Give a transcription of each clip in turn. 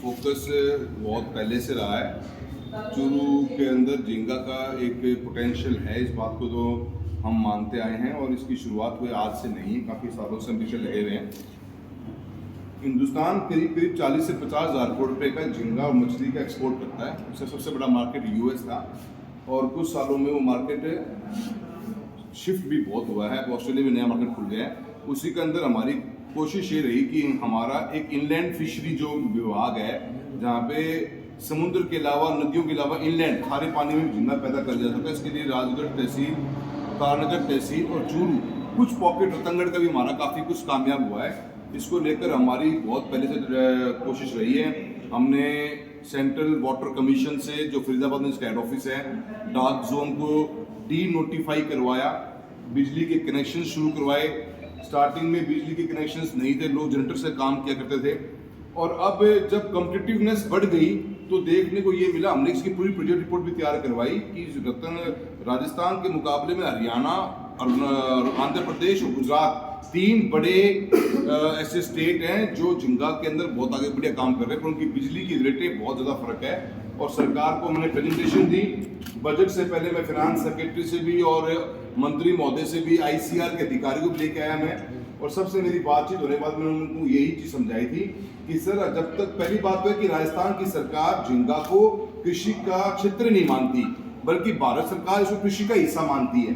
Focus बहुत पहले से रहा है। चूरू के अंदर झींगा का एक पोटेंशियल है, इस बात को तो हम मानते आए हैं और इसकी शुरुआत हुई आज से नहीं, काफ़ी सालों से हम पीछे लगे हुए हैं। हिंदुस्तान करीब करीब 40 से 50 हज़ार करोड़ रुपए का झींगा और मछली का एक्सपोर्ट करता है। उसका सबसे बड़ा मार्केट यूएस था और कुछ सालों में वो मार्केट शिफ्ट भी बहुत हुआ है। ऑस्ट्रेलिया में नया मार्केट खुल गया है। उसी के अंदर हमारी कोशिश ये रही कि हमारा एक इनलैंड फिशरी जो विभाग है, जहाँ पे समुद्र के अलावा, नदियों के अलावा इनलैंड खारे पानी में झींगा पैदा कर जा सकता है। इसके लिए राजगढ़ तहसील, तारानगर तहसील और चूरू, कुछ पॉकेट रतनगढ़ का भी हमारा काफ़ी कुछ कामयाब हुआ है। इसको लेकर हमारी बहुत पहले से कोशिश रही है। हमने सेंट्रल वाटर कमीशन से, जो फरीदाबाद में इसका हेड ऑफिस है, डार्क जोन को डी नोटिफाई करवाया, बिजली के कनेक्शन शुरू करवाए। स्टार्टिंग में बिजली के कनेक्शंस नहीं थे, लोग जनरेटर से काम किया करते थे। और अब जब कॉम्पिटिटिवनेस बढ़ गई तो देखने को ये मिला, हमने इसकी पूरी प्रोजेक्ट रिपोर्ट भी तैयार करवाई कि राजस्थान के मुकाबले में हरियाणा और आंध्र प्रदेश और गुजरात, तीन बड़े ऐसे स्टेट हैं जो झींगा के अंदर बहुत आगे बढ़िया काम कर रहे हैं, पर उनकी बिजली की रेटें बहुत ज़्यादा फर्क है। और सरकार को मैंने प्रेजेंटेशन दी। बजट से पहले मैं फिनांस सेक्रेटरी से भी और मंत्री महोदय से भी, आईसीआर के अधिकारी को भी लेके आया मैं। और सबसे मेरी बातचीत होने के बाद मैंने उनको यही चीज़ समझाई थी कि सर, जब तक पहली बात है कि राजस्थान की सरकार झींगा को कृषि का क्षेत्र नहीं मानती, बल्कि भारत सरकार इसको कृषि का हिस्सा मानती है।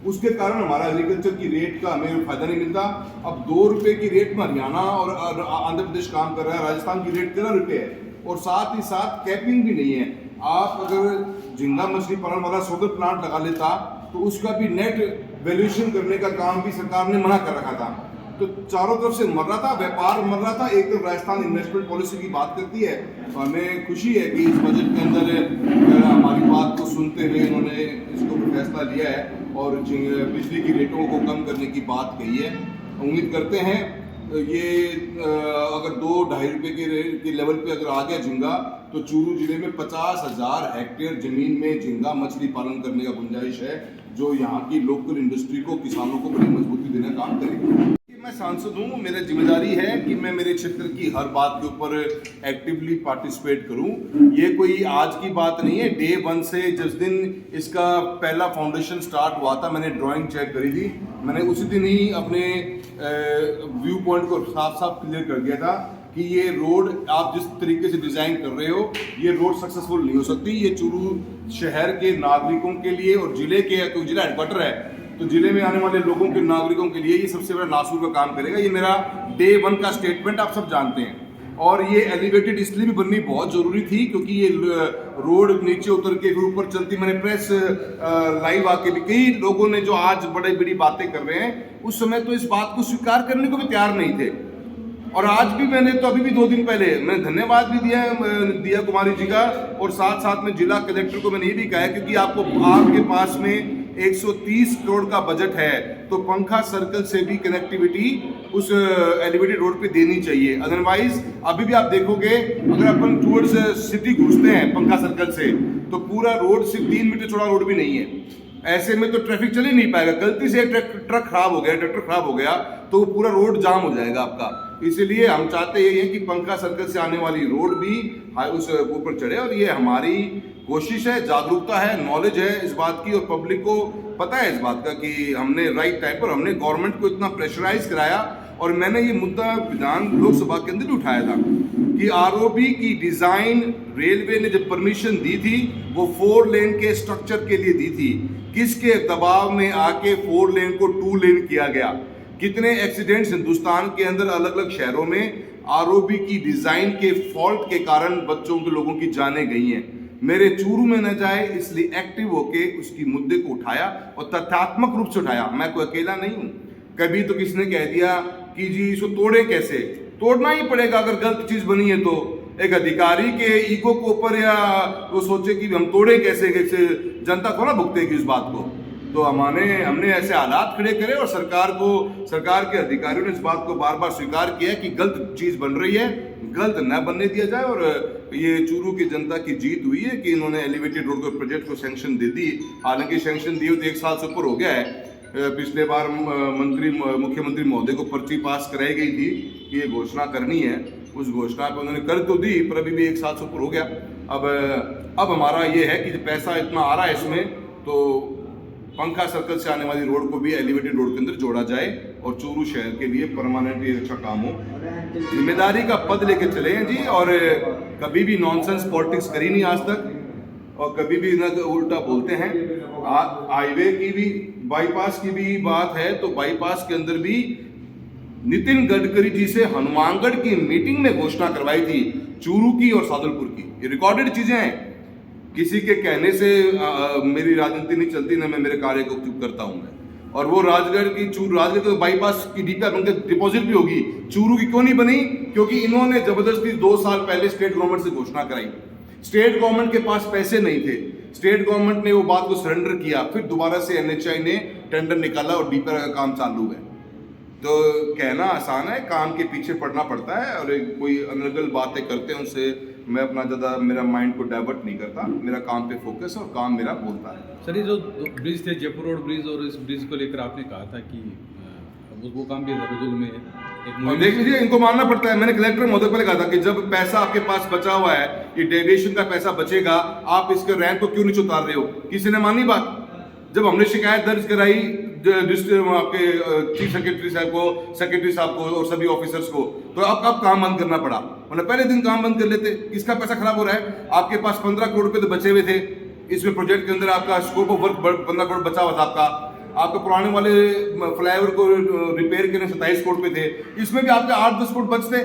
उसके कारण हमारा एग्रीकल्चर की रेट का हमें फायदा नहीं मिलता। अब 2 रुपए की रेट में हरियाणा और आंध्र प्रदेश काम कर रहा है, राजस्थान की रेट 13 रुपये है और साथ ही साथ कैपिंग भी नहीं है। आप अगर झींगा मछली पालन वाला सोलर प्लांट लगा लेता तो उसका भी नेट वैल्यूएशन करने का काम भी सरकार ने मना कर रखा था। तो चारों तरफ से मर रहा था, व्यापार मर रहा था। एक तरफ राजस्थान इन्वेस्टमेंट पॉलिसी की बात करती है और हमें खुशी है कि इस बजट के अंदर हमारी बात को सुनते हुए इन्होंने इसको फैसला लिया है और बिजली की रेटों को कम करने की बात कही है। उम्मीद करते हैं ये अगर 2-2.5 रुपये के लेवल पे अगर आ गया झींगा, तो चूरू जिले में 50,000 हेक्टेयर जमीन में झींगा मछली पालन करने का गुंजाइश है, जो यहाँ की लोकल इंडस्ट्री को, किसानों को बड़ी मजबूती देने का काम करेगा। मैं सांसद हूँ, मेरी जिम्मेदारी है कि मैं मेरे क्षेत्र की हर बात के ऊपर एक्टिवली पार्टिसिपेट करूँ। ये कोई आज की बात नहीं है। डे 1 से जिस दिन इसका पहला फाउंडेशन स्टार्ट हुआ था, मैंने ड्राइंग चेक करी थी। मैंने उसी दिन ही अपने व्यू पॉइंट को साफ साफ क्लियर कर दिया था कि ये रोड आप जिस तरीके से डिज़ाइन कर रहे हो, ये रोड सक्सेसफुल नहीं हो सकती। ये चूरू शहर के नागरिकों के लिए और जिले के, तो जिला हेडक्वार्टर है, तो जिले में आने वाले लोगों के, नागरिकों के लिए ये सबसे बड़ा नासूर का काम करेगा। ये मेरा डे 1 का स्टेटमेंट आप सब जानते हैं। और ये एलिवेटेड इसलिए भी बननी बहुत ज़रूरी थी क्योंकि ये रोड नीचे उतर के फिर ऊपर चलती। मैंने प्रेस लाइव आके भी, कई लोगों ने जो आज बड़े बड़ी बातें कर रहे हैं, उस समय तो इस बात को स्वीकार करने को भी तैयार नहीं थे। और आज भी मैंने तो अभी भी 2 दिन पहले मैंने धन्यवाद भी दिया कुमारी जी का, और साथ साथ में जिला कलेक्टर को मैंने ये भी कहा है क्योंकि आपके पास में 130 करोड़ का बजट है, तो पंखा सर्कल से भी कनेक्टिविटी उस एलिवेटेड रोड पे देनी चाहिए। अदरवाइज अभी भी आप देखोगे, अगर अपन टूवर्ड्स सिटी घुसते हैं पंखा सर्कल से, तो पूरा रोड सिर्फ 3 मीटर चौड़ा रोड भी नहीं है। ऐसे में तो ट्रैफिक चल ही नहीं पाएगा। गलती से ट्रक खराब हो गया, ट्रैक्टर खराब हो गया, तो पूरा रोड जाम हो जाएगा आपका। इसलिए हम चाहते ये हैं कि पंखा सर्कल से आने वाली रोड भी उस ऊपर चढ़े, और ये हमारी कोशिश है, जागरूकता है, नॉलेज है इस बात की, और पब्लिक को पता है इस बात का कि हमने राइट टाइम पर, हमने गवर्नमेंट को इतना प्रेशराइज कराया। और मैंने ये मुद्दा विधान लोकसभा के अंदर भी उठाया था कि आरओबी की डिजाइन रेलवे ने जब परमिशन दी थी, वो 4 लेन के स्ट्रक्चर के लिए दी थी। किसके दबाव में आके 4 लेन को 2 लेन किया गया? कितने एक्सीडेंट्स हिंदुस्तान के अंदर अलग अलग शहरों में आरओबी की डिजाइन के फॉल्ट के कारण बच्चों के, लोगों की जानें गई हैं। मेरे चूरू में न जाए इसलिए एक्टिव होके उसकी मुद्दे को उठाया और तथ्यात्मक रूप से उठाया। मैं कोई अकेला नहीं हूं। कभी तो किसी ने कह दिया कि जी इसको तोड़े कैसे? तोड़ना ही पड़ेगा अगर गलत चीज बनी है तो। एक अधिकारी के ईगो के ऊपर या वो सोचे कि हम तोड़े कैसे, जनता को ना भुगतेगी इस बात को। तो हमने ऐसे हालात खड़े करे और सरकार के अधिकारियों ने इस बात को बार बार स्वीकार किया कि गलत चीज बन रही है, गलत न बनने दिया जाए। और ये चूरू की जनता की जीत हुई है कि इन्होंने एलिवेटेड रोड के प्रोजेक्ट को सैंक्शन दे दी। हालांकि सैंक्शन दिए तो 1 साल से ऊपर हो गया है। पिछले बार मुख्यमंत्री महोदय को पर्ची पास कराई गई थी कि ये घोषणा करनी है, उस घोषणा पे उन्होंने कर तो दी, पर अभी भी 1 साल से ऊपर हो गया। अब हमारा ये है कि पैसा इतना आ रहा है इसमें, तो पंखा सर्कल से आने वाली रोड को भी एलिवेटेड रोड के अंदर जोड़ा जाए और चूरू शहर के लिए परमानेंट ये अच्छा काम हो। जिम्मेदारी का पद लेके चले हैं जी, और कभी भी नॉनसेंस पॉलिटिक्स करी नहीं आज तक, और कभी भी ना उल्टा बोलते हैं। हाईवे की भी, बाईपास की भी बात है, तो बाईपास के अंदर भी नितिन गडकरी जी से हनुमानगढ़ की मीटिंग में घोषणा करवाई थी चूरू की और सादुलपुर की। ये रिकॉर्डेड चीजें हैं, किसी के कहने से मेरी राजनीति नहीं चलती, ना मैं मेरे कार्य को चुप करता हूं मैं। और वो राजगढ़ की बाईपास की डीपीआर बनकर डिपॉजिट भी होगी, चूरू की क्यों नहीं बनी? क्योंकि इन्होंने जबरदस्ती 2 साल पहले स्टेट गवर्नमेंट से घोषणा कराई। स्टेट गवर्नमेंट के पास पैसे नहीं थे, स्टेट गवर्नमेंट ने वो बात को सरेंडर किया, फिर दोबारा से एनएचआई ने टेंडर निकाला और डीपीआर का काम चालू है। तो कहना आसान है, काम के पीछे पड़ना पड़ता है, और कोई अनर्गल बातें करते हैं उनसे मैं अपना ज़्यादा मेरा माइंड को डाइवर्ट नहीं करता, मेरा काम पे फोकस और काम मेरा बोलता है। सर, ये जो ब्रिज थे, जयपुर रोड ब्रिज, और इस ब्रिज को लेकर आपने कहा था कि वो काम भी रुजुल में और देख लीजिए, इनको मानना पड़ता है। मैंने कलेक्टर महोदय को कहा था कि जब पैसा आपके पास बचा हुआ है, ये डेविएशन का पैसा बचेगा, आप इसके रैंक को क्यों नहीं उतार रहे हो? किसी ने मानी बात? जब हमने शिकायत दर्ज कराई आपके चीफ सेक्रेटरी साहब को, सेक्रेटरी साहब को और सभी ऑफिसर्स को, तो अब कब काम बंद करना पड़ा? मतलब पहले दिन काम बंद कर लेते। किसका पैसा खराब हो रहा है? आपके पास 15 करोड़ रुपए तो बचे हुए थे इसमें, प्रोजेक्ट के अंदर आपका स्कोप ऑफ वर्क 15 करोड़ बचा हुआ था आपका पुराने वाले फ्लाईओवर को रिपेयर करने 27 करोड़ पे थे, इसमें भी आपके 8-10 करोड़ बचते।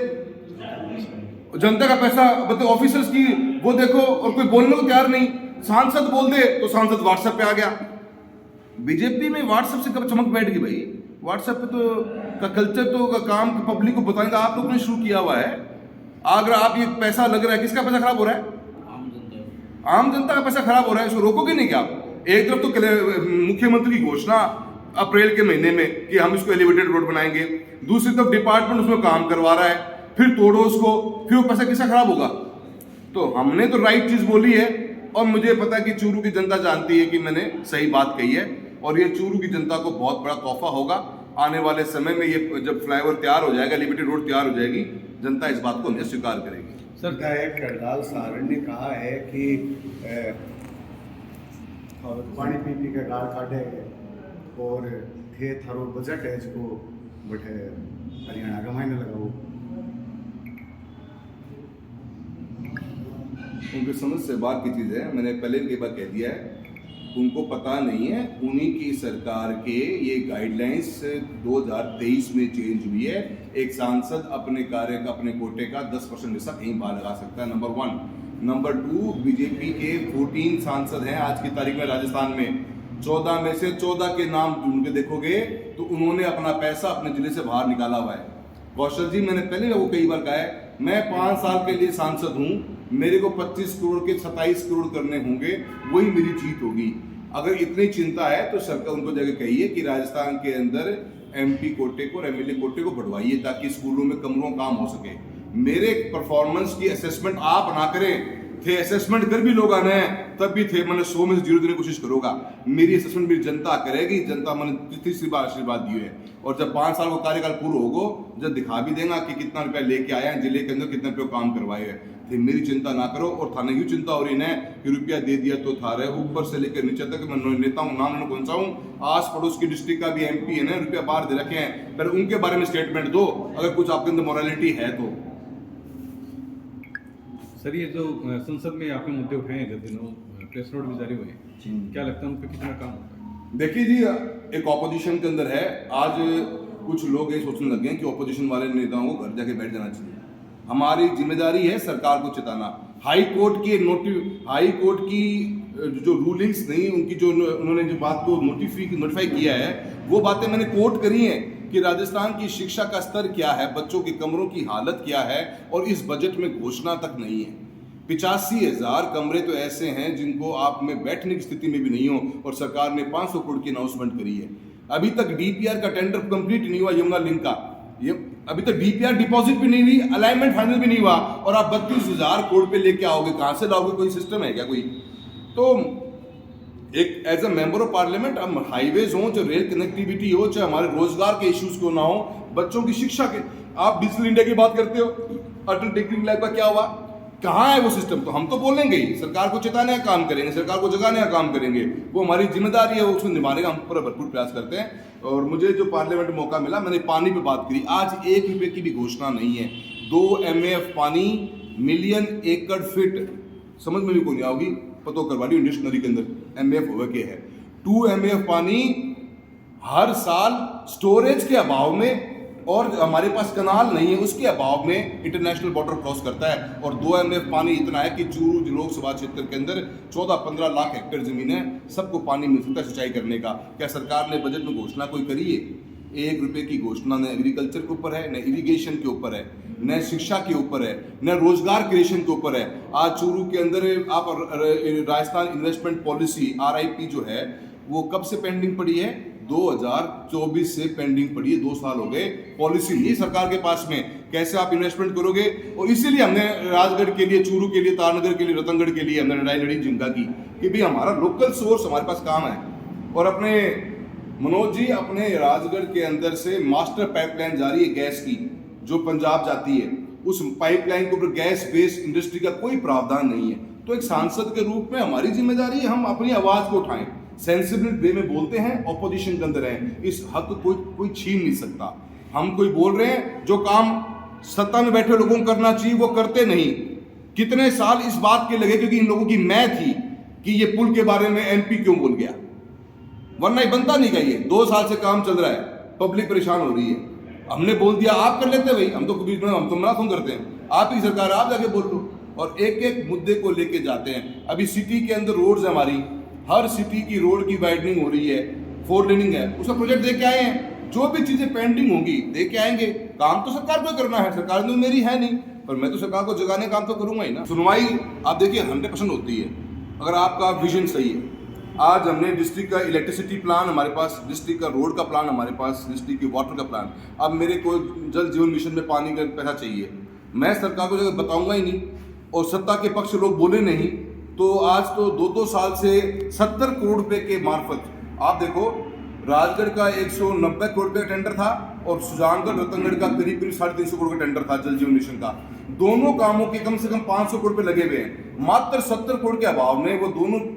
जनता का पैसा मतलब ऑफिसर्स की वो देखो, और कोई बोलने को तैयार नहीं। सांसद बोल दे तो सांसद व्हाट्सएप पे आ गया। बीजेपी में व्हाट्सएप से कब चमक बैठ गई भाई? व्हाट्सएप पे तो का कल्चर तो का काम पब्लिक को बताने का आप लोगों ने शुरू किया हुआ है। अगर आप ये पैसा लग रहा है, किसका पैसा खराब हो रहा है? आम जनता का पैसा खराब हो रहा है, इसको रोकोगे नहीं क्या आप? एक तरफ तो मुख्यमंत्री की घोषणा अप्रैल के महीने में कि हम इसको एलिवेटेड रोड बनाएंगे, दूसरी तरफ डिपार्टमेंट उसमें काम करवा रहा है, फिर तोड़ो उसको, फिर वो पैसा किसका खराब होगा? तो हमने तो राइट चीज बोली है, और मुझे पता है कि चूरू की जनता जानती है कि मैंने सही बात कही है, और ये चूरू की जनता को बहुत बड़ा तोहफा होगा आने वाले समय में। ये जब फ्लाईओवर तैयार हो जाएगा, एलिवेटेड रोड तैयार हो जाएगी, जनता इस बात को नहीं स्वीकार करेगी। सर, विधायक करदाल सारण ने कहा है कि पानी पीने के गाल काटे और थे थारो बजट है इसको बटे हरियाणा का मायने लगाओ। उनकी समझ से बात की चीज़ है, मैंने पहले भी कई बार कह दिया है, उनको पता नहीं है। उन्हीं की सरकार के ये गाइडलाइंस 2023 में चेंज हुई है। एक सांसद अपने कार्य का, अपने कोटे का 10% हिस्सा कहीं बाहर लगा सकता है, नंबर 1। नंबर 2, बीजेपी के 14 सांसद हैं आज की तारीख में राजस्थान में। 14 में से 14 के नाम ढूंढ के देखोगे तो उन्होंने अपना पैसा अपने जिले से बाहर निकाला हुआ है। कौशल जी, मैंने पहले वो कई बार कहा है, मैं 5 साल के लिए सांसद हूँ, मेरे को 25 करोड़ के 27 करोड़ करने होंगे, वही मेरी जीत होगी। अगर इतनी चिंता है तो सरकार उनको जगह कहिए कि राजस्थान के अंदर एमपी कोटे को और एमएलए कोटे को बढ़वाइए, ताकि स्कूलों में कमरों काम हो सके। मेरे परफॉर्मेंस की असेसमेंट आप ना करें, थे असेसमेंट कर भी लोग आने हैं तब भी थे, मैंने 100 में से 0 देने की कोशिश करूंगा। मेरी असेसमेंट मेरी जनता करेगी, जनता मैंने तीसरी बार आशीर्वाद दिए है, और जब 5 साल का कार्यकाल पूरा होगा, जब दिखा भी देगा कि कितना रुपया लेके आया है, जिले के अंदर कितने रुपये काम करवाए हैं। फिर मेरी चिंता ना करो, और थाने की चिंता हो रही है कि रुपया दे दिया तो था रहे, ऊपर से लेकर नीचे तक मैं नेता हूँ, नाम लेना कौन सा हूँ, आस पड़ोस की डिस्ट्रिक्ट का भी एमपी है ना, रुपया बाहर दे रखे हैं, पर उनके बारे में स्टेटमेंट दो अगर कुछ आपके अंदर मोरालिटी है तो। सर, ये जो संसद में आपने मुद्दे उठाए हैं, जब दिनों प्रेस नोट भी जारी हुए, क्या लगता है उन पर कितना काम होता है? देखिए जी, एक ऑपोजिशन के अंदर है, आज कुछ लोग ये सोचने लगे हैं कि ऑपोजिशन वाले नेताओं को घर जाके बैठ जाना चाहिए। हमारी जिम्मेदारी है सरकार को चिताना। हाई कोर्ट की जो रूलिंग्स नहीं, उनकी जो उन्होंने जो बात को नोटिफाई किया है, वो बातें मैंने कोट करी हैं कि राजस्थान की शिक्षा का स्तर क्या है, बच्चों के कमरों की हालत क्या है, और इस बजट में घोषणा तक नहीं है। 85,000 कमरे तो ऐसे हैं जिनको आप में बैठने की स्थिति में भी नहीं हो, और सरकार ने 500 करोड़ की अनाउंसमेंट करी है। अभी तक डीपीआर का टेंडर कंप्लीट नहीं हुआ, यमुना लिंक का, ये अभी तक डीपीआर डिपॉजिट भी नहीं हुई, अलाइनमेंट फाइनल भी नहीं हुआ, और आप 32,000 करोड़ पे लेके आओगे, कहां से लाओगे? कोई सिस्टम है क्या कोई? तो एक as a member of parliament हम हाईवेज हो, चाहे रेल कनेक्टिविटी हो, चाहे हमारे रोजगार के इश्यूज क्यों ना हो, बच्चों की शिक्षा के, आप डिजिटल इंडिया की बात करते हो, अटल टिकरिंग लैब का क्या हुआ, कहाँ है वो सिस्टम? तो हम तो बोलेंगे ही, सरकार को चेताने का काम करेंगे, सरकार को जगाने का काम करेंगे, वो हमारी जिम्मेदारी है, उसको निभाने का हम पूरा भरपूर प्रयास करते हैं। और मुझे जो पार्लियामेंट में मौका मिला, मैंने पानी पे बात करी, आज 1 रुपये की भी घोषणा नहीं है। 2 MAF पानी मिलियन एकड़ फिट, समझ में भी कोई नहीं आओगी, पतो करवा ली डिक्शनरी के अंदर MAF होगा क्या है। 2 MAF पानी हर साल स्टोरेज के अभाव में, और हमारे पास कनाल नहीं है उसके अभाव में इंटरनेशनल बॉर्डर क्रॉस करता है। और 2 MAF पानी इतना है कि चूरू लोकसभा क्षेत्र के अंदर 14-15 लाख हेक्टेयर जमीन है, सबको पानी मिल सकता है सिंचाई करने का। क्या सरकार ने बजट में घोषणा कोई करी है? 1 रुपये की घोषणा न एग्रीकल्चर के ऊपर है, न इरिगेशन के ऊपर है, न शिक्षा के ऊपर है, न रोजगार क्रिएशन के ऊपर है। आज चूरू के अंदर आप राजस्थान इन्वेस्टमेंट पॉलिसी RIP जो है वो कब से पेंडिंग पड़ी है? 2024 से पेंडिंग पड़ी है, 2 साल हो गए, पॉलिसी नहीं सरकार के पास में, कैसे आप इन्वेस्टमेंट करोगे? और इसीलिए हमने राजगढ़ के लिए, चूरू के लिए, तारनगर के लिए, रतनगढ़ के लिए हमने लड़ाई लड़ी जिंगा की कि भाई हमारा लोकल सोर्स हमारे पास काम है। और अपने मनोज जी, अपने राजगढ़ के अंदर से मास्टर पाइपलाइन जा रही है गैस की, जो पंजाब जाती है, उस पाइपलाइन के ऊपर गैस बेस्ड इंडस्ट्री का कोई प्रावधान नहीं है। तो एक सांसद के रूप में हमारी जिम्मेदारी है हम अपनी आवाज को उठाएं, सेंसिबल वे में बोलते हैं, ऑपोजिशन के अंदर हैं, इस हक को कोई छीन नहीं सकता। हम कोई बोल रहे हैं, जो काम सत्ता में बैठे लोगों को करना चाहिए वो करते नहीं। कितने साल इस बात के लगे, क्योंकि इन लोगों की मैं थी कि ये पुल के बारे में MP क्यों बोल गया, वरना ये बनता नहीं गया। ये 2 साल से काम चल रहा है, पब्लिक परेशान हो रही है, हमने बोल दिया आप कर लेते भाई, हम तो मना क्यों करते हैं, आप ही सरकार, आप जाके बोल लो। और एक एक मुद्दे को लेके जाते हैं। अभी सिटी के अंदर रोड्स है हमारी, हर सिटी की रोड की वाइडनिंग हो रही है, 4 लेनिंग है, उसका प्रोजेक्ट दे के आए हैं। जो भी चीजें पेंडिंग होगी दे के आएंगे। काम तो सरकार को करना है, सरकार तो मेरी है नहीं, पर मैं तो सरकार को जगाने काम तो करूंगा ही ना। सुनवाई आप देखिए 100% होती है अगर आपका विजन सही है। आज हमने डिस्ट्रिक्ट का इलेक्ट्रिसिटी प्लान हमारे पास, डिस्ट्रिक्ट का रोड का प्लान हमारे पास, डिस्ट्रिक्ट की वाटर का प्लान। अब मेरे को जल जीवन मिशन में पानी का पैसा चाहिए, मैं सरकार को जगह बताऊंगा ही नहीं, और सत्ता के पक्ष लोग बोले नहीं, तो आज तो 2-2 साल से 70 करोड़ रुपए के मार्फत, आप देखो राजगढ़ का 190 करोड़ रुपए का टेंडर था, और सुजानगढ़ रतनगढ़ का करीब 350 करोड़ का टेंडर था जल जीवन मिशन का। दोनों कामों के कम से कम 500 करोड़ रुपए लगे हुए हैं, मात्र 70 करोड़ के अभाव में वो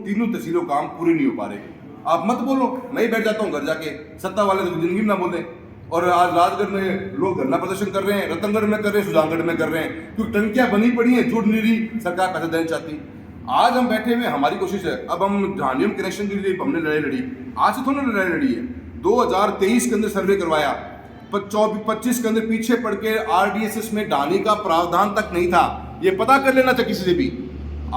तीनों तहसीलों काम पूरे नहीं हो पा रहे। आप मत बोलो, मैं ही बैठ जाता हूँ घर जाके, सत्ता वाले तो जिंदगी में ना बोले। और आज राजगढ़ में लोग धरना प्रदर्शन कर रहे हैं, रतनगढ़ में कर रहे हैं, सुजानगढ़ में कर रहे हैं, क्योंकि टंकियां बनी पड़ी हैं, जुड़ नहीं रही, सरकार पैसा देना चाहती। आज हम बैठे हुए, हमारी कोशिश है, अब हम ढांडियम कनेक्शन के लिए हमने लड़ाई लड़ी, आज से थोड़ी लड़ाई लड़ी है। 2023 के अंदर सर्वे करवाया, 25 के अंदर पीछे पड़ के RDSS में ढानी का प्रावधान तक नहीं था। ये पता कर लेना चाहिए किसी से भी,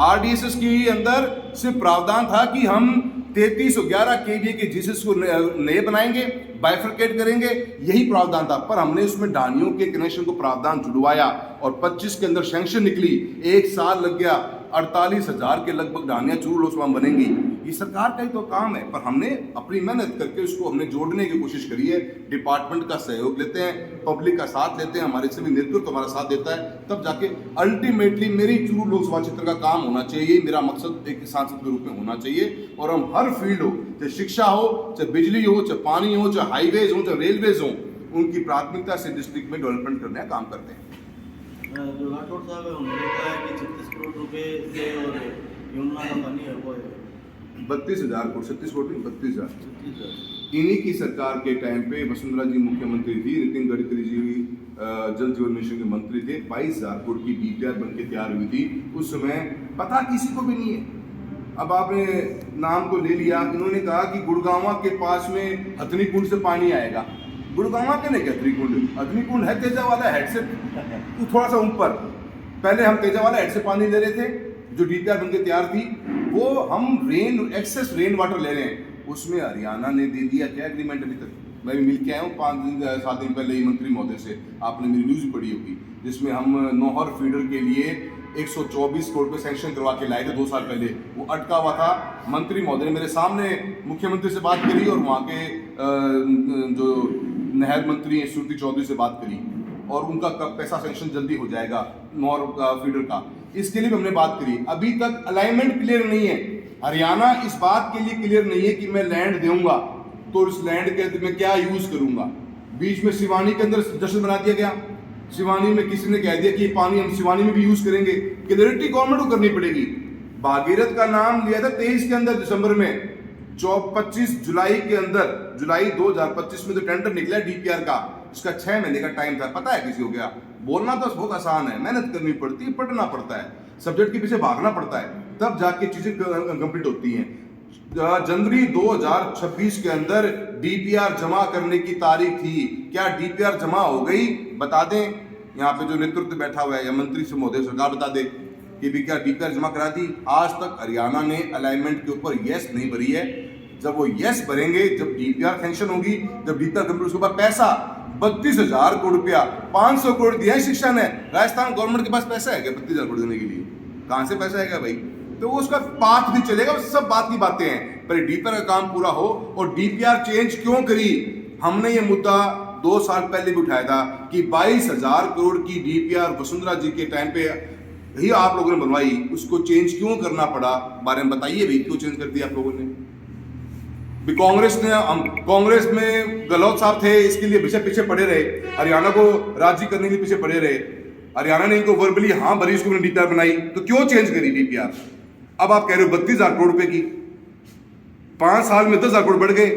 RDSS के अंदर सिर्फ प्रावधान था कि हम 3311 kVA के जीएसएस को नए बनाएंगे, बाइफरकेट करेंगे, यही प्रावधान था। पर हमने उसमें ढानियों के कनेक्शन को प्रावधान जुड़वाया, और 25 के अंदर सैंक्शन निकली, 1 साल लग गया, 48,000 के लगभग ढानियां चूरू लोकसभा में बनेंगी। ये सरकार का ही तो काम है, पर हमने अपनी मेहनत करके उसको हमने जोड़ने की कोशिश करी है। डिपार्टमेंट का सहयोग लेते हैं, पब्लिक का साथ लेते हैं, हमारे सभी नेतृत्व हमारा साथ देता है, तब जाके अल्टीमेटली मेरी चूरू लोकसभा क्षेत्र का काम होना चाहिए। मेरा मकसद एक सांसद के रूप में होना चाहिए, और हम हर फील्ड हो, चाहे शिक्षा हो, चाहे बिजली हो, चाहे पानी हो, चाहे हाईवेज हो, चाहे रेलवेज हो, उनकी प्राथमिकता से डिस्ट्रिक्ट में डेवलपमेंट करने का काम करते हैं। जो राठौड़ साहब है उन्होंने कहा है कि 36 करोड़ रुपए से और यमुना का पानी है वो 32,000 करोड़, 36 करोड़ नहीं, 32,000। इन्हीं की सरकार के टाइम पे वसुंधरा जी मुख्यमंत्री थी, नितिन गडकरी जी जल जीवन मिशन के मंत्री थे, 22,000 करोड़ की DPR बन के तैयार हुई थी। उस समय पता किसी को भी नहीं है। अब आपने नाम तो ले लिया, इन्होंने कहा कि गुड़गांव के पास में हथनी कुंड से पानी आएगा। गुड़गांव के नहीं, हथनी कुंड है तेजा वाला हेड से थोड़ा सा ऊपर। पहले हम तेजा वाला हेड से पानी ले रहे थे, जो DPR बन के तैयार थी, वो हम एक्सेस रेन वाटर ले रहे हैं। उसमें हरियाणा ने दे दिया क्या एग्रीमेंट, अभी तक मैं भी मिल के आया हूँ 5-7 दिन पहले ही मंत्री महोदय से, आपने मेरी न्यूज़ पढ़ी होगी, जिसमें हम नौहर फीडर के लिए 124 करोड़ रुपये सैंक्शन करवा के लाए थे 2 साल पहले। वो अटका हुआ था, मंत्री महोदय ने मेरे सामने मुख्यमंत्री से बात करी, और वहाँ के जो नहर मंत्री हैं श्रुति चौधरी से बात करी, और उनका पैसा सैंक्शन जल्दी हो जाएगा नौहर फीडर का, इसके लिए भी हमने बात करी। अभी तक अलाइनमेंट क्लियर नहीं है, हरियाणा इस बात के लिए क्लियर नहीं है कि मैं लैंड दूंगा तो इस लैंड के मैं क्या यूज करूंगा। बीच में सिवानी के अंदर जश्न बना दिया गया, शिवानी में किसी ने कह दिया कि ये पानी हम शिवानी में भी यूज करेंगे, क्लियरिटी गवर्नमेंट को करनी पड़ेगी। भागीरथ का नाम लिया था 23 के अंदर दिसंबर में, 25 जुलाई के अंदर, जुलाई 2025 में तो टेंडर निकला डीपीआर का, इसका 6 महीने का टाइम था। पता है किसी हो गया? बोलना तो बहुत आसान है, मेहनत करनी पड़ती है, पढ़ना पड़ता है, सब्जेक्ट के पीछे भागना पड़ता है, तब जाके चीजें कंप्लीट होती हैं। जनवरी 2026 के अंदर डीपीआर जमा करने की तारीख थी। क्या डीपीआर जमा हो गई? बता दें, यहाँ पे जो नेतृत्व बैठा हुआ है या मंत्री से महोदय सरकार बता दे कि भी क्या डीपीआर जमा करा दी। आज तक हरियाणा ने अलाइनमेंट के ऊपर यस नहीं भरी है। जब वो यस भरेंगे, जब डीपीआर सैंक्शन होगी, जब डीपीआर कंप्लीट, उसके बाद पैसा 32,000 करोड़ रुपया, 500 करोड़ दिया है शिक्षा ने। राजस्थान गवर्नमेंट के पास पैसा है क्या 32,000 करोड़ देने के लिए? कहां से पैसा है भाई? तो उसका पाथ भी चलेगा, सब बात की बातें हैं, पर डीपीआर का काम पूरा हो। और डीपीआर चेंज क्यों करी? हमने ये मुद्दा 2 साल पहले भी उठाया था कि 22,000 करोड़ की डीपीआर वसुंधरा जी के टाइम पे ही आप लोगों ने बनवाई, उसको चेंज क्यों करना पड़ा? बारे में बताइए भाई, क्यों चेंज कर दिया आप लोगों ने? भी कांग्रेस में गहलोत साहब थे, इसके लिए पीछे पड़े रहे, हरियाणा को राजी करने के लिए पीछे पड़े रहे, हरियाणा ने इनको वर्बली हाँ भरी, उसको डीपीआर बनाई, तो क्यों चेंज करी डीपीआर? अब आप कह रहे हो 32,000 करोड़ रुपए की, 5 साल में 10,000 करोड़ बढ़ गए,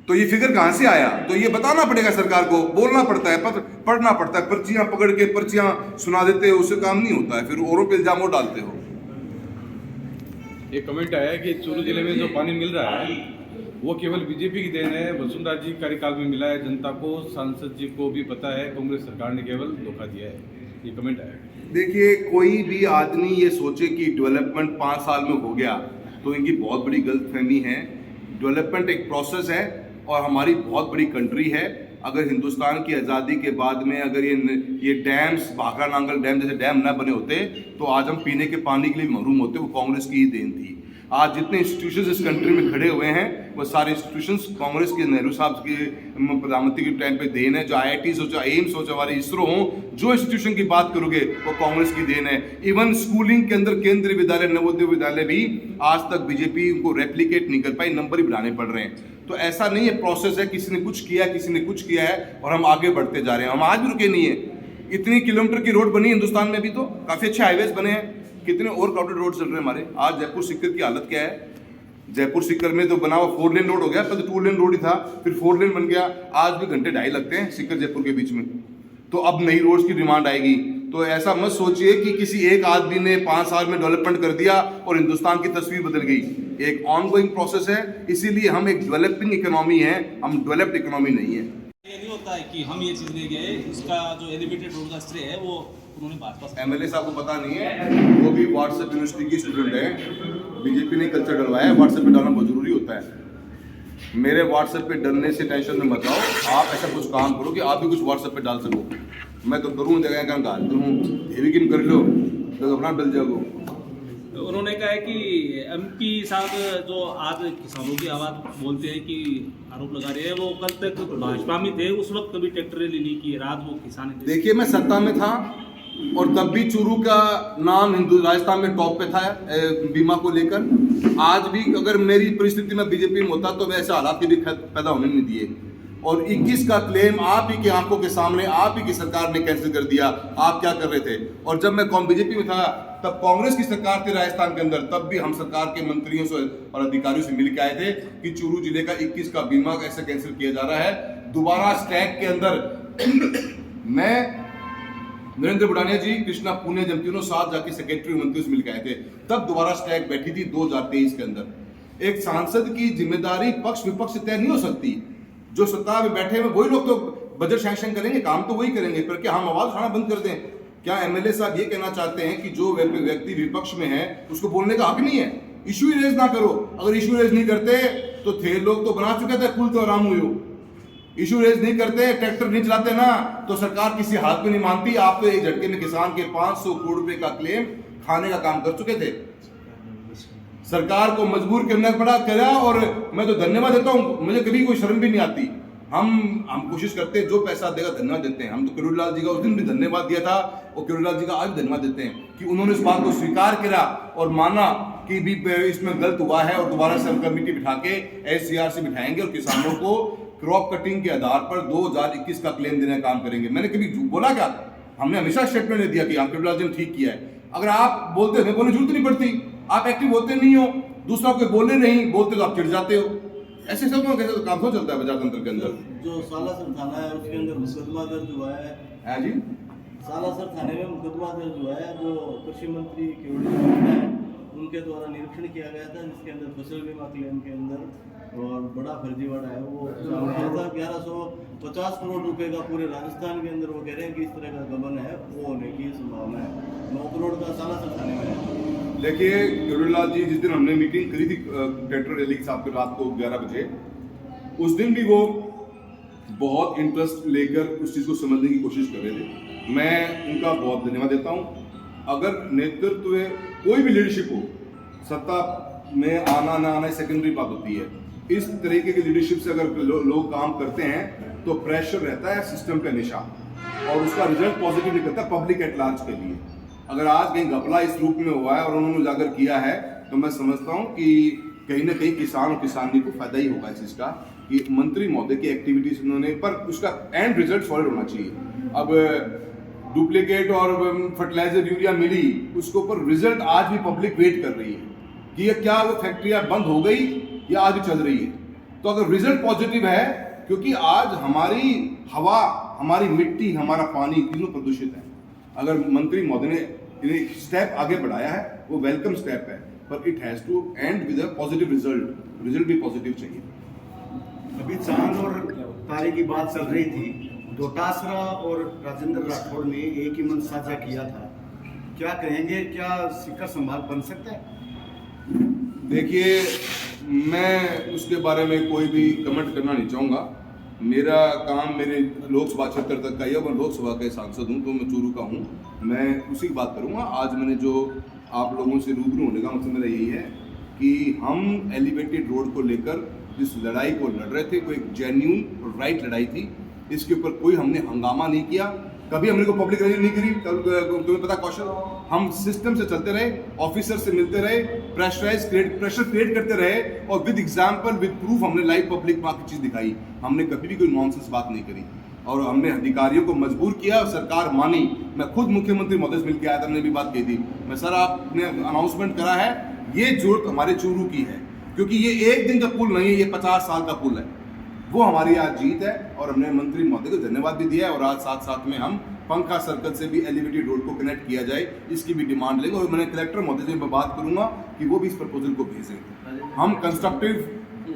तो ये फिगर कहां से आया? तो ये बताना पड़ेगा सरकार को, बोलना पड़ता है, पढ़ना पड़ता है, पर्चियां पकड़ के पर्चियां सुना देते हो, उससे काम नहीं होता है, फिर औरों पे इल्जाम डालते हो। ये कमेंट आया है कि चूरू जिले में जो पानी मिल रहा है वो केवल बीजेपी की देन है, वसुंधरा जी कार्यकाल में मिला है जनता को, सांसद जी को भी पता है, कांग्रेस सरकार ने केवल धोखा दिया है। ये कमेंट आया है। देखिए, कोई भी आदमी ये सोचे कि डेवलपमेंट 5 साल में हो गया तो इनकी बहुत बड़ी गलतफहमी है। डेवलपमेंट एक प्रोसेस है और हमारी बहुत बड़ी कंट्री है। अगर हिंदुस्तान की आज़ादी के बाद में अगर ये डैम्स, भाखड़ा नांगल डैम जैसे डैम न बने होते तो आज हम पीने के पानी के लिए महरूम होते। वो कांग्रेस की ही देन थी। आज जितने इंस्टीट्यूशंस इस कंट्री में खड़े हुए हैं वो सारे इंस्टीट्यूशंस कांग्रेस के, नेहरू साहब के प्रधानमंत्री के टाइम पे देन है। जो IITs हो, चाहे एम्स हो, चाहे हमारे इसरो हो, जो इंस्टीट्यूशन की बात करोगे वो कांग्रेस की देन है। इवन स्कूलिंग के अंदर केंद्रीय विद्यालय, नवोदय विद्यालय भी आज तक बीजेपी उनको रेप्लिकेट नहीं कर पाई, नंबर ही बढ़ाने पड़ रहे हैं। तो ऐसा नहीं है, प्रोसेस है, किसी ने कुछ किया, किसी ने कुछ किया है और हम आगे बढ़ते जा रहे हैं। हम आज भी रुके नहीं है। इतनी किलोमीटर की रोड बनी हिंदुस्तान में, भी तो काफी अच्छे हाईवेज बने हैं, कितने और क्राउडेड रोड चल रहे हैं हमारे। आज जयपुर सीकर की हालत क्या है? जयपुर सीकर में तो बना हुआ 4 लेन रोड हो गया, पहले 2 लेन रोड ही था, फिर 4 लेन बन गया। आज भी घंटे 2.5 लगते हैं सीकर जयपुर के बीच में। तो अब नई रोड्स की डिमांड आएगी। तो ऐसा मत सोचिए कि किसी एक आदमी ने 5 साल में डेवलपमेंट कर दिया और हिंदुस्तान की तस्वीर बदल गई। एक ऑनगोइंग प्रोसेस है, इसीलिए हम एक डेवलपिंग इकोनॉमी है, हम डेवलप्ड इकोनॉमी नहीं है। ये नहीं होता है कि हम ये चीज़ ले गए, इसका जो एलिवेटेड रोड का श्रेय है वो उन्होंने भाजपा से। MLA साहब को पता नहीं है, वो भी व्हाट्सएप यूनिवर्सिटी की स्टूडेंट है। बीजेपी ने कल्चर डलवाया है, व्हाट्सएप पे डालना बहुत जरूरी होता है। मेरे व्हाट्सएप पे डलने से टेंशन में मत आओ। आप ऐसा कुछ काम करो कि आप भी कुछ व्हाट्सएप पे डाल सको। मैं तो करूँ जगह का गाल करूँ, ये भी किम कर लो तो अपना डल जाओ। तो उन्होंने कहा है कि MP साहब जो आज किसानों की आवाज़ बोलते हैं कि आरोप लगा रहे हैं, वो कल तक भाजपा में थे, उस वक्त कभी ट्रैक्टर रैली नहीं की, रात वो किसान थे। देखिए, मैं सत्ता में था और तब भी चूरू का नाम राजस्थान में टॉप पे था बीमा को लेकर। आज भी अगर मेरी परिस्थिति में बीजेपी में होता तो वैसे हालात भी पैदा होने नहीं दिए। और 21 का क्लेम आप ही की आंखों के सामने आप ही की सरकार ने कैंसिल कर दिया। आप क्या कर रहे थे? और जब मैं बीजेपी में था तब कांग्रेस की सरकार थी राजस्थान के अंदर, तब भी हम सरकार के मंत्रियों से और अधिकारियों से मिल के आए थे कि चूरू जिले का 21 का बीमा कैसे कैंसिल किया जा रहा है। दोबारा स्टैक के अंदर मैं, नरेंद्र बुढ़ानिया जी, कृष्णा पुणे, जब तीनों साथ जाके सेक्रेटरी मंत्री से मिल के आए थे, तब दोबारा स्टैक बैठी थी 2023 के अंदर। एक सांसद की जिम्मेदारी पक्ष विपक्ष से तय नहीं हो सकती। जो सत्ता में बैठे हुए वही लोग तो बजट सैंक्शन करेंगे, काम तो वही करेंगे, पर क्या हम आवाज उठाना बंद कर दें? क्या MLA साहब ये कहना चाहते हैं कि जो व्यक्ति विपक्ष में है उसको बोलने का हक नहीं है? इशू ही रेज ना करो। अगर इशू रेज नहीं करते तो थे लोग तो बना चुके थे पुल तो आराम हुई हो। इशू रेज नहीं करते, ट्रैक्टर नहीं चलाते ना, तो सरकार किसी हाथ में नहीं मानती। आप तो एक झटके में किसान के 500 करोड़ रुपए का क्लेम खाने का काम कर चुके थे। सरकार को मजबूर करना करा और मैं तो धन्यवाद देता हूँ, मुझे कभी कोई शर्म भी नहीं आती। हम कोशिश करते हैं, जो पैसा देगा धन्यवाद देते हैं। हम तो किरोड़ीलाल जी का उस दिन भी धन्यवाद दिया था और किरोड़ीलाल जी का आज भी धन्यवाद देते हैं कि उन्होंने इस बात को स्वीकार किया और माना कि भी इसमें गलत हुआ है और दोबारा से हम कमेटी बिठा के SCR से बिठाएंगे और किसानों को क्रॉप कटिंग के आधार पर 2021 का क्लेम देने का काम करेंगे। मैंने कभी बोला क्या? हमने हमेशा स्टेटमेंट ने दिया कि हम कैपिटल ने ठीक किया है। अगर आप बोलते हो बोलने की जरूरत नहीं पड़ती, आप एक्टिव होते नहीं हो, दूसरा कोई बोले नहीं बोलते तो आप चिढ़ जाते हो। ऐसे सब कैसे तो काम हो चलता है प्रजातंत्र के अंदर। जो सालासर थाना है उसके अंदर मुकदमा दर्ज हुआ है जी, सालासर थाने में मुकदमा दर्ज हुआ है। जो कृषि मंत्री केवड़ी है उनके द्वारा निरीक्षण किया गया था, जिसके अंदर फसल बीमा क्लेम के अंदर और बड़ा फर्जीवाड़ा है वो सामने आया था। 1150 करोड़ रुपए का पूरे राजस्थान के अंदर वो कह रहे हैं कि इस तरह का गबन है, वो होने की संभावना है। 9 करोड़ का सालासर थाने में है। देखिए केवड़ीलाल जी, जिस दिन हमने मीटिंग करी थी ट्रैक्टर रैली के साथ के रात को 11 बजे, उस दिन भी वो बहुत इंटरेस्ट लेकर उस चीज़ को समझने की कोशिश कर रहे थे। मैं उनका बहुत धन्यवाद देता हूँ। अगर नेतृत्व कोई भी लीडरशिप हो, सत्ता में आना ना आना सेकेंडरी बात होती है। इस तरीके की लीडरशिप से अगर लोग काम करते हैं तो प्रेशर रहता है सिस्टम पे हमेशा, और उसका रिजल्ट पॉजिटिव निकलता है पब्लिक एट लार्ज के लिए। अगर आज कहीं घपला इस रूप में हुआ है और उन्होंने उजागर किया है तो मैं समझता हूँ कि कहीं ना कहीं किसान और किसानी को फायदा ही होगा इस चीज़ का कि मंत्री महोदय की एक्टिविटीज उन्होंने, पर उसका एंड रिजल्ट सॉलिड होना चाहिए। अब डुप्लीकेट और फर्टिलाइजर यूरिया मिली, उसके ऊपर रिजल्ट आज भी पब्लिक वेट कर रही है कि ये क्या वो फैक्ट्रियां बंद हो गई या आज भी चल रही है। तो अगर रिजल्ट पॉजिटिव है, क्योंकि आज हमारी हवा, हमारी मिट्टी, हमारा पानी तीनों प्रदूषित है। अगर मंत्री महोदय ने स्टेप आगे बढ़ाया है वो वेलकम स्टेप है, पर it has to end with a positive result भी पॉजिटिव चाहिए। अभी चांद और तारे की बात चल रही थी, डोटासरा और राजेंद्र राठौड़ ने एक ही मंच साझा किया था। क्या कहेंगे, क्या शिखर संभाग बन सकता है? देखिए, मैं उसके बारे में कोई भी कमेंट करना नहीं चाहूँगा। मेरा काम मेरे लोकसभा क्षेत्र तक का ही है, मैं लोकसभा का सांसद हूँ, तो मैं चूरू का हूँ, मैं उसी की बात करूँगा। आज मैंने जो आप लोगों से रूबरू होने का मकसद मेरा यही है कि हम एलिवेटेड रोड को लेकर जिस लड़ाई को लड़ रहे थे वो एक जेन्युइन और राइट लड़ाई थी। इसके ऊपर कोई हमने हंगामा नहीं किया, कभी हमने को पब्लिक रैली नहीं करी। तुम्हें पता कौशल, हम सिस्टम से चलते रहे, ऑफिसर से मिलते रहे, प्रेशर क्रिएट करते रहे और विद एग्जाम्पल विद प्रूफ हमने लाइव पब्लिक में की चीज़ दिखाई। हमने कभी भी कोई नॉनसेंस बात नहीं करी और हमने अधिकारियों को मजबूर किया और सरकार मानी। मैं खुद मुख्यमंत्री महोदय से मिल के आया था, हमने भी बात की थी। मैं सर आपने अनाउंसमेंट करा है, ये जरूरत हमारे चूरू की है, क्योंकि ये एक दिन का पुल नहीं है, ये 50 साल का पुल है। वो हमारी आज जीत है और हमने मंत्री महोदय को धन्यवाद भी दिया है। और आज साथ में हम पंखा सर्कल से भी एलिवेटेड रोड को कनेक्ट किया जाए, इसकी भी डिमांड लेंगे। और मैंने कलेक्टर महोदय से मैं बात करूंगा कि वो भी इस प्रपोजल को भेजें। हम कंस्ट्रक्टिव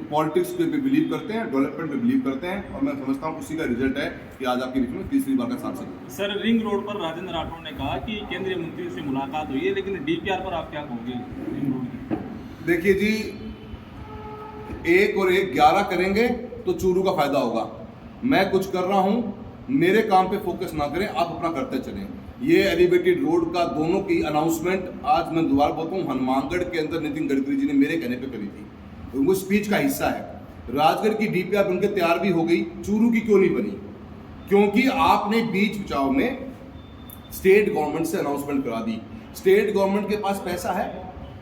पॉलिटिक्स पे बिलीव करते हैं, डेवलपमेंट पे बिलीव करते हैं, और मैं समझता हूँ उसी का रिजल्ट है कि आज आपके बीच में तीसरी बार का सांसद हूं। सर, रिंग रोड पर राजेंद्र राठौड़ ने कहा कि केंद्रीय मंत्री से मुलाकात हुई है, लेकिन डीपीआर पर आप क्या कहोगे रिंग रोड की? देखिए जी, 1 और 1 11 करेंगे तो चूरू का फायदा होगा। मैं कुछ कर रहा हूँ, मेरे काम पे फोकस ना करें, आप अपना करते चलें। ये एलिवेटेड रोड का दोनों की अनाउंसमेंट आज मैं दोबारा बोलता हूँ, हनुमानगढ़ के अंदर नितिन गडकरी जी ने मेरे कहने पे करी थी, वो स्पीच का हिस्सा है। राजगढ़ की डीपीआर बनकर तैयार भी हो गई, चूरू की क्यों नहीं बनी? क्योंकि आपने बीच बचाव में स्टेट गवर्नमेंट से अनाउंसमेंट करा दी। स्टेट गवर्नमेंट के पास पैसा है,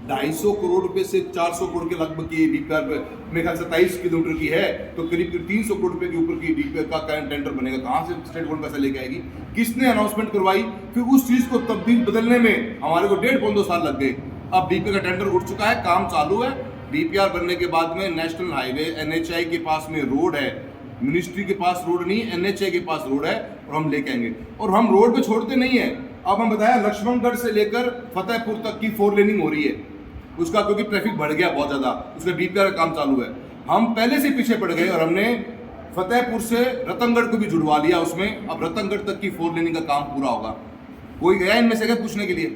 250 करोड़ रुपए से 400 करोड़ के लगभग की डीपीआर मेरे ख्याल से 27 किलोमीटर की है, तो करीब 300 करोड़ रुपए के ऊपर की डीपीआर का करंट टेंडर बनेगा। कहाँ से स्टेट गवर्नमेंट पैसा लेके आएगी? किसने अनाउंसमेंट करवाई? फिर उस चीज को तब्दील बदलने में हमारे को 1.5-2 साल लग गए। अब डीपीआर का टेंडर उठ चुका है, काम चालू है। डीपीआर बनने के बाद में नेशनल हाईवे NHI के पास में रोड है, मिनिस्ट्री के पास रोड नहीं, NHI के पास रोड है, और हम लेके आएंगे। और हम रोड पे छोड़ते नहीं है। अब हम बताया लक्ष्मणगढ़ से लेकर फतेहपुर तक की 4 लेनिंग हो रही है उसका, क्योंकि ट्रैफिक बढ़ गया बहुत ज़्यादा, उसका डीपीआर का काम चालू है। हम पहले से पीछे पड़ गए और हमने फतेहपुर से रतनगढ़ को भी जुड़वा लिया उसमें। अब रतनगढ़ तक की 4 लेनिंग का काम पूरा होगा। कोई गया इनमें से क्या पूछने के लिए?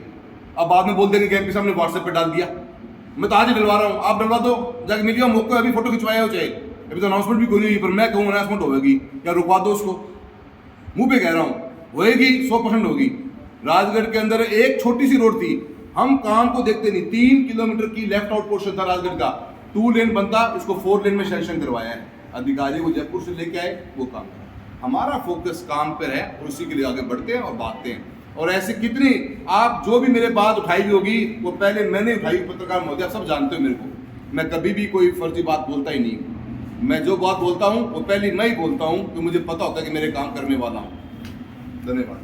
अब बाद में बोल देंगे कि एमपी साहब ने व्हाट्सएप पे डाल दिया। मैं तो आज ही डलवा रहा हूँ, आप डलवा दो, जाके मिलिए मौके, अभी फोटो खिंचवाया हो चाहे, अभी तो अनाउंसमेंट भी कोई नहीं हुई, पर मैं कहूँ अनाउंसमेंट होगी या रुकवा दो उसको, मुंह पे कह रहा हूँ, होएगी 100% होगी। राजगढ़ के अंदर एक छोटी सी रोड थी, हम काम को देखते नहीं, 3 किलोमीटर की लेफ्ट आउट पोर्शन था राजगढ़ का, 2 लेन बनता, उसको 4 लेन में सैंक्शन करवाया है। अधिकारी को जयपुर से लेके आए, वो काम करा। हमारा फोकस काम पर है और उसी के लिए आगे बढ़ते हैं और बांटते हैं। और ऐसे कितनी, आप जो भी मेरे बात उठाई भी होगी वो पहले मैंने उठाई, पत्रकार महोदय आप सब जानते हो मेरे को, मैं कभी भी कोई फर्जी बात बोलता ही नहीं। मैं जो बात बोलता हूँ वो पहले मैं ही बोलता हूँ कि मुझे पता होता है कि मेरे काम करने वाला हूँ। धन्यवाद।